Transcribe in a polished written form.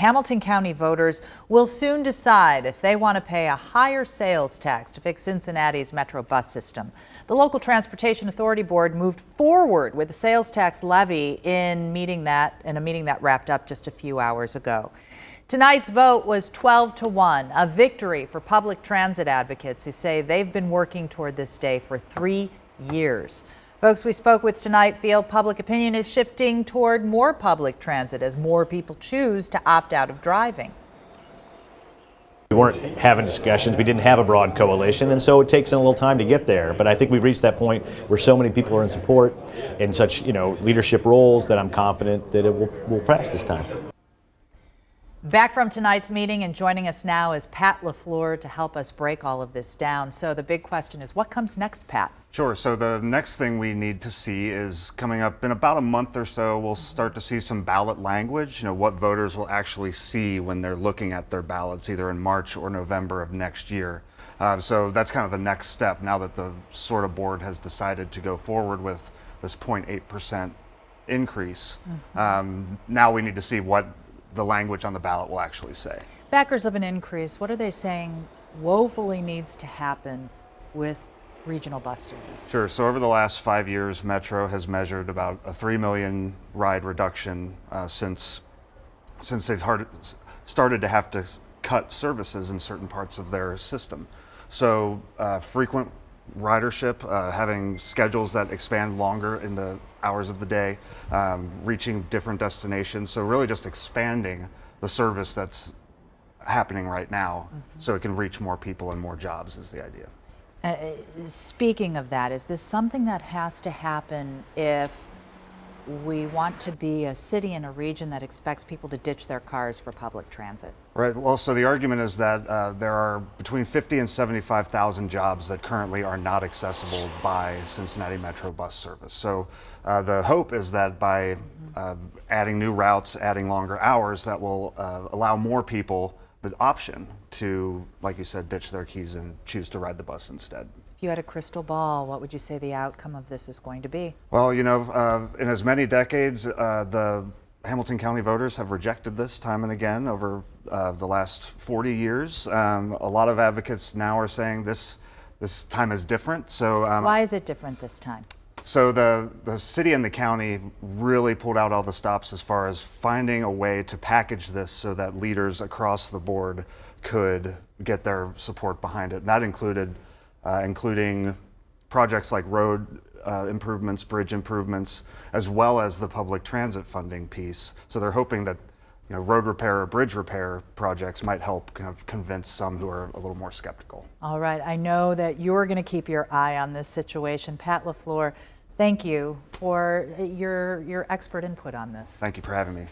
Hamilton County voters will soon decide if they want to pay a higher sales tax to fix Cincinnati's Metro bus system. The local Transportation Authority Board moved forward with the sales tax levy in a meeting that wrapped up just a few hours ago. Tonight's vote was 12-1, a victory for public transit advocates who say they've been working toward this day for 3 years. Folks we spoke with tonight feel public opinion is shifting toward more public transit as more people choose to opt out of driving. We weren't having discussions, we didn't have a broad coalition, and so it takes a little time to get there. But I think we've reached that point where so many people are in support in such leadership roles that I'm confident that it will pass this time. Back from tonight's meeting and joining us now is Pat LaFleur to help us break all of this down. So the big question is, what comes next, Pat? Sure. So the next thing we need to see is coming up in about a month or so, we'll start to see some ballot language, what voters will actually see when they're looking at their ballots, either in March or November of next year. So that's kind of the next step now that the SORTA board has decided to go forward with this 0.8% increase. Now we need to see what the language on the ballot will actually say. Backers of an increase, what are they saying woefully needs to happen with regional bus service? Sure. So over the last 5 years, Metro has measured about a 3 million ride reduction since they've started to have to cut services in certain parts of their system. So frequent ridership, having schedules that expand longer in the hours of the day, reaching different destinations. So really just expanding the service that's happening right now so it can reach more people and more jobs is the idea. Speaking of that, is this something that has to happen if we want to be a city and a region that expects people to ditch their cars for public transit? Right. Well, so the argument is that there are between 50 and 75,000 jobs that currently are not accessible by Cincinnati Metro bus service. So the hope is that by adding new routes, adding longer hours, that will allow more people the option to, like you said, ditch their keys and choose to ride the bus instead. If you had a crystal ball, what would you say the outcome of this is going to be? Well, in as many decades, the Hamilton County voters have rejected this time and again over the last 40 years. A lot of advocates now are saying this time is different. So why is it different this time? So the city and the county really pulled out all the stops as far as finding a way to package this so that leaders across the board could get their support behind it. And that included including projects like road improvements, bridge improvements, as well as the public transit funding piece. So they're hoping that road repair or bridge repair projects might help kind of convince some who are a little more skeptical. All right, I know that you're going to keep your eye on this situation. Pat LaFleur, thank you for your expert input on this. Thank you for having me.